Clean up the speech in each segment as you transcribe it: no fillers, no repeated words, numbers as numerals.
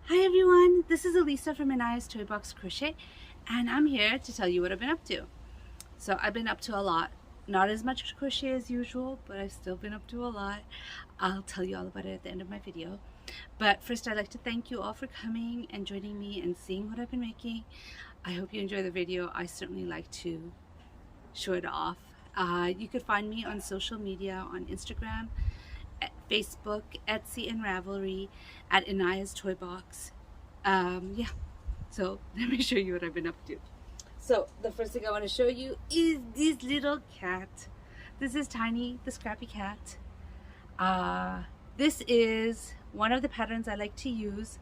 Hi everyone, this is Elisa from Anaya's Toy Box Crochet, and I'm here to tell you what I've been up to. So I've been up to a lot. Not as much crochet as usual, but I've still been up to a lot. I'll tell you all about it at the end of my video. But first, I'd like to thank you all for coming and joining me and seeing what I've been making. I hope you enjoy the video. I certainly like to show it off. You could find me on social media on Instagram, at Facebook, Etsy, and Ravelry at Anaya's Toy Box. Yeah, so let me show you what I've been up to. So the first thing I want to show you is this little cat. This is Tiny, the Scrappy Cat. This is one of the patterns I like to use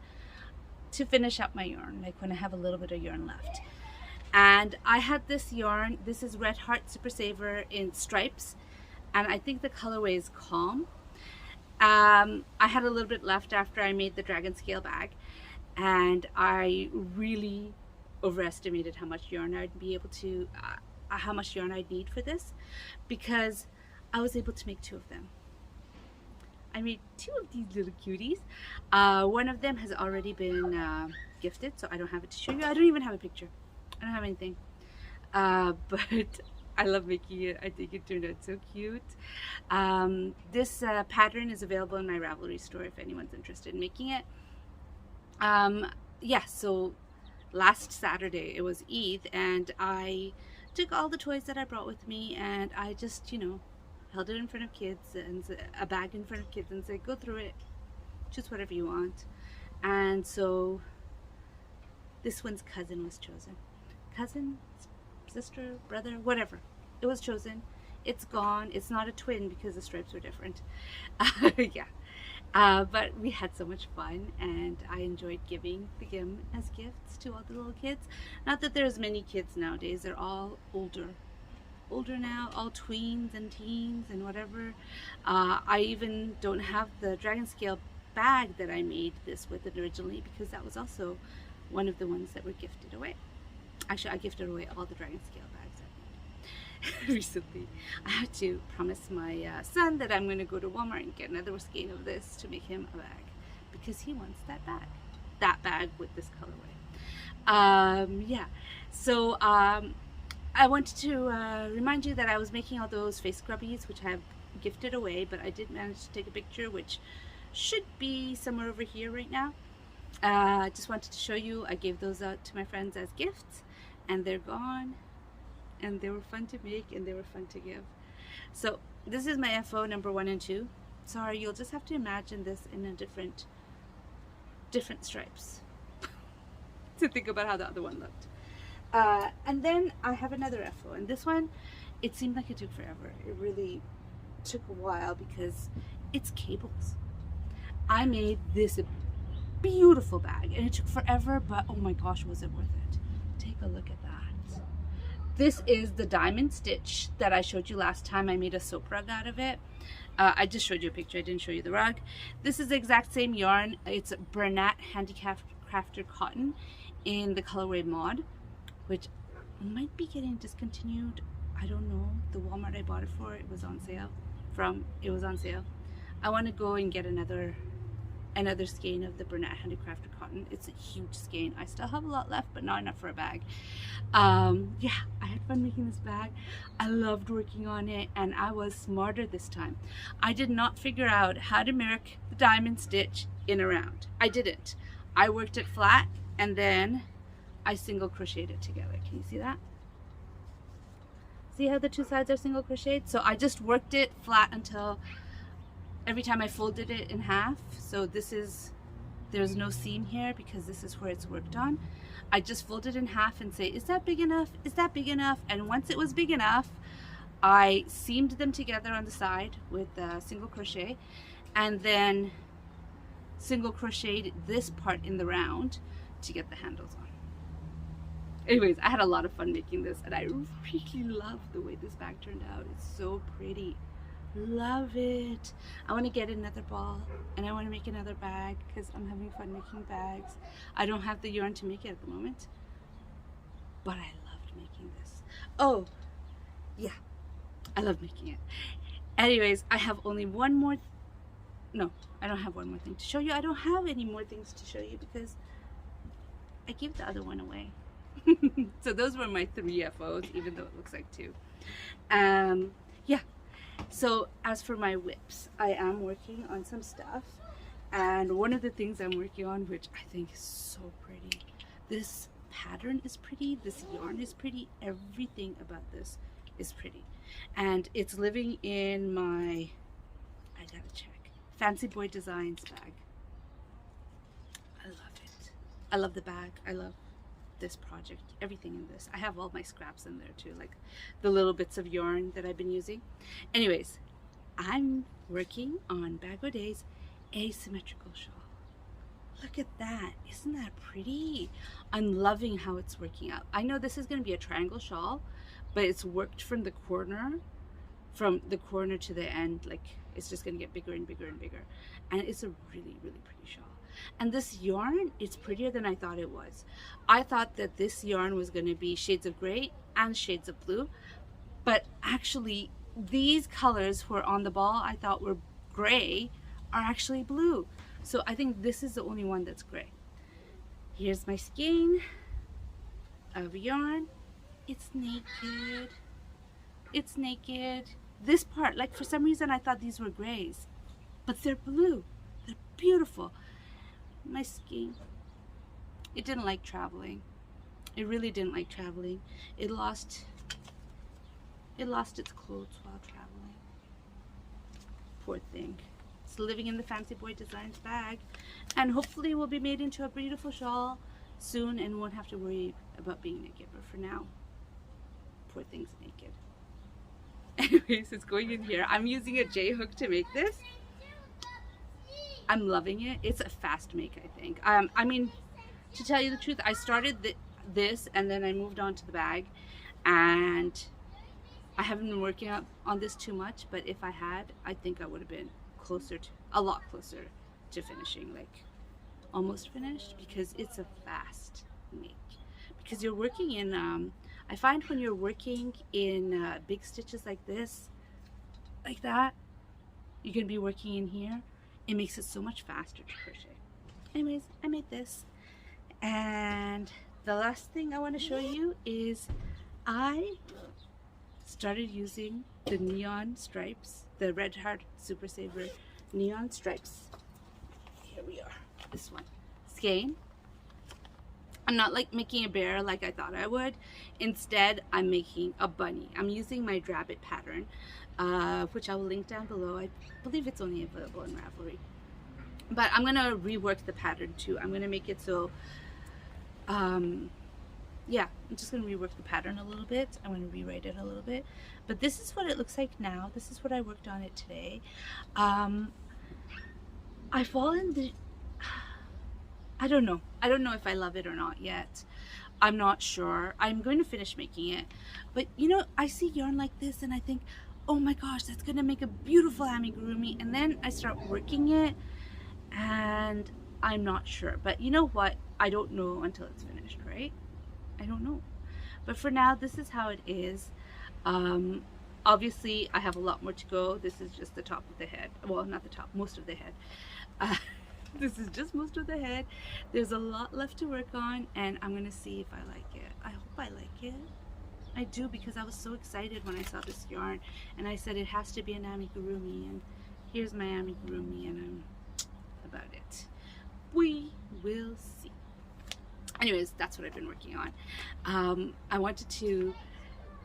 to finish up my yarn, like when I have a little bit of yarn left. And I had this yarn, this is Red Heart Super Saver in stripes, and I think the colorway is Calm. I had a little bit left after I made the dragon scale bag, and I really overestimated how much yarn I'd be able to, how much yarn I'd need for this, because I was able to make two of them. I made two of these little cuties. One of them has already been gifted, so I don't have it to show you. I don't even have a picture. I don't have anything. But I love making it. I think it turned out so cute. This pattern is available in my Ravelry store if anyone's interested in making it. Yeah, so last Saturday it was Eid, and I took all the toys that I brought with me, and I just, held it in front of kids, and a bag in front of kids, and said, go through it, choose whatever you want. And so this one's cousin was chosen. Cousin, sister, brother, whatever. It was chosen. It's gone. It's not a twin because the stripes were different. Yeah. But we had so much fun, and I enjoyed giving them as gifts to all the little kids. Not that there's many kids nowadays. They're all older now, all tweens and teens and whatever. I even don't have the dragon scale bag that I made this with originally, because that was also one of the ones that were gifted away. Actually, I gifted away all the dragon scale bags I made recently. I had to promise my son that I'm going to go to Walmart and get another skein of this to make him a bag, because he wants that bag with this colorway. Yeah, so I wanted to remind you that I was making all those face scrubbies, which I have gifted away, but I did manage to take a picture, which should be somewhere over here right now. Just wanted to show you, I gave those out to my friends as gifts, and they're gone, and they were fun to make, and they were fun to give. So this is my FO number 1 and 2. Sorry, you'll just have to imagine this in a different stripes to think about how the other one looked. And then I have another FO, and this one, it seemed like it took forever. It really took a while because it's cables. I made this beautiful bag, and it took forever, but oh my gosh, was it worth it. Take a look at that. This is the diamond stitch that I showed you last time. I made a soap rug out of it. I just showed you a picture, I didn't show you the rug. This is the exact same yarn. It's Bernat Handicrafted Cotton in the colorway Mod, which might be getting discontinued. I don't know. The Walmart I bought it for, it was on sale. It was on sale. I want to go and get another skein of the Bernat Handicrafted Cotton. It's a huge skein. I still have a lot left, but not enough for a bag. Yeah, I had fun making this bag. I loved working on it, and I was smarter this time. I did not figure out how to mark the diamond stitch in a round. I didn't. I worked it flat, and then I single crocheted it together. Can you see that? See how the two sides are single crocheted? So I just worked it flat until every time I folded it in half. So there's no seam here because this is where it's worked on. I just folded in half and say, is that big enough? Is that big enough? And once it was big enough, I seamed them together on the side with single crochet, and then single crocheted this part in the round to get the handles on. Anyways, I had a lot of fun making this, and I really love the way this bag turned out. It's so pretty. Love it. I want to get another ball, and I want to make another bag because I'm having fun making bags. I don't have the yarn to make it at the moment, but I loved making this. Oh yeah, I love making it. Anyways, I have only one more no, I don't have one more thing to show you. I don't have any more things to show you because I gave the other one away. So those were my 3 FOs, even though it looks like 2. Yeah. So as for my whips, I am working on some stuff. And one of the things I'm working on, which I think is so pretty, this pattern is pretty, this yarn is pretty, everything about this is pretty. And it's living in my, I gotta check, Fancy Boy Designs bag. I love it. I love the bag. I love this project, everything in this. I have all my scraps in there too, like the little bits of yarn that I've been using. Anyways, I'm working on Bag O'Day's asymmetrical shawl. Look at that. Isn't that pretty? I'm loving how it's working out. I know this is going to be a triangle shawl, but it's worked from the corner to the end. Like, it's just going to get bigger and bigger and bigger. And it's a really, really pretty shawl. And this yarn, it's prettier than I thought it was. I thought that this yarn was going to be shades of gray and shades of blue, but actually these colors who are on the ball I thought were gray are actually blue. So I think this is the only one that's gray. Here's my skein of yarn. It's naked. It's naked. This part, like, for some reason I thought these were grays, but they're blue. They're beautiful. My skein, it didn't like traveling. It really didn't like traveling. It lost its clothes while traveling. Poor thing. It's living in the Fancy Boy Designs bag, and hopefully will be made into a beautiful shawl soon and won't have to worry about being naked. But for now, poor thing's naked. Anyways, it's going in here. I'm using a J hook to make this. I'm loving it. It's a fast make, I think. I mean, to tell you the truth, I started this and then I moved on to the bag, and I haven't been working on this too much, but if I had, I think I would have been a lot closer to finishing, like almost finished, because it's a fast make. Because you're working in, I find when you're working in big stitches like this, like that, you're going to be working in here. It makes it so much faster to crochet. Anyways, I made this. And the last thing I want to show you is I started using the neon stripes, the Red Heart Super Saver neon stripes. Here we are, this one. Skein. I'm not like making a bear like I thought I would. Instead, I'm making a bunny. I'm using my Drabbit pattern, which I will link down below. I believe it's only available in Ravelry. But I'm going to rework the pattern too. I'm going to make it so, yeah, I'm just going to rework the pattern a little bit. I'm going to rewrite it a little bit. But this is what it looks like now. This is what I worked on it today. I've fallen I don't know. I don't know if I love it or not yet. I'm not sure. I'm going to finish making it. But you know, I see yarn like this and I think, oh my gosh, that's going to make a beautiful amigurumi. And then I start working it and I'm not sure. But you know what? I don't know until it's finished, right? I don't know. But for now, this is how it is. Obviously, I have a lot more to go. This is just the top of the head. Well, not the top, most of the head. This is just most of the head. There's a lot left to work on, and I'm gonna see if I like it. I hope I like it. I do, because I was so excited when I saw this yarn, and I said it has to be an amigurumi, and here's my amigurumi, and I'm about it. We will see. Anyways, that's what I've been working on. I wanted to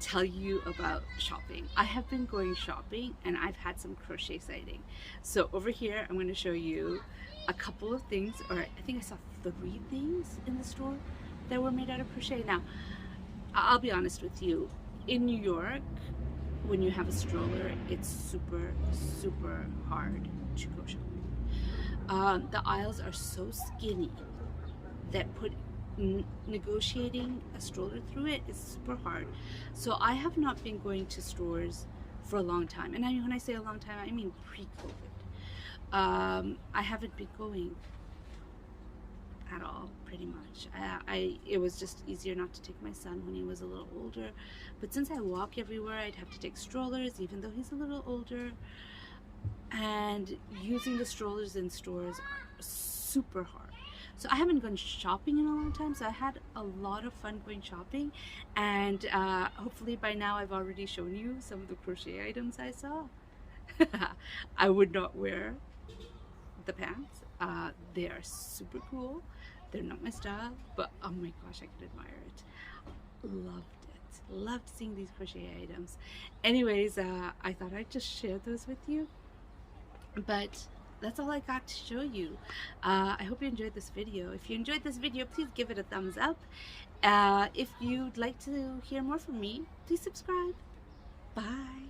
tell you about shopping. I have been going shopping and I've had some crochet sighting. So over here I'm going to show you a couple of things, or I think I saw 3 things in the store that were made out of crochet. Now, I'll be honest with you, in New York, when you have a stroller, it's super, super hard to go shopping. The aisles are so skinny that negotiating a stroller through it is super hard. So I have not been going to stores for a long time, and I mean, when I say a long time, I mean pre-COVID. I haven't been going at all, pretty much. It was just easier not to take my son when he was a little older, but since I walk everywhere, I'd have to take strollers, even though he's a little older. and using the strollers in stores are super hard. So I haven't gone shopping in a long time, so I had a lot of fun going shopping, and hopefully by now I've already shown you some of the crochet items I saw. I would not wear the pants. They are super cool. They're not my style, but oh my gosh, I could admire it. Loved it. Loved seeing these crochet items. Anyways, I thought I'd just share those with you. But that's all I got to show you. I hope you enjoyed this video. If you enjoyed this video, please give it a thumbs up. If you'd like to hear more from me, please subscribe. Bye.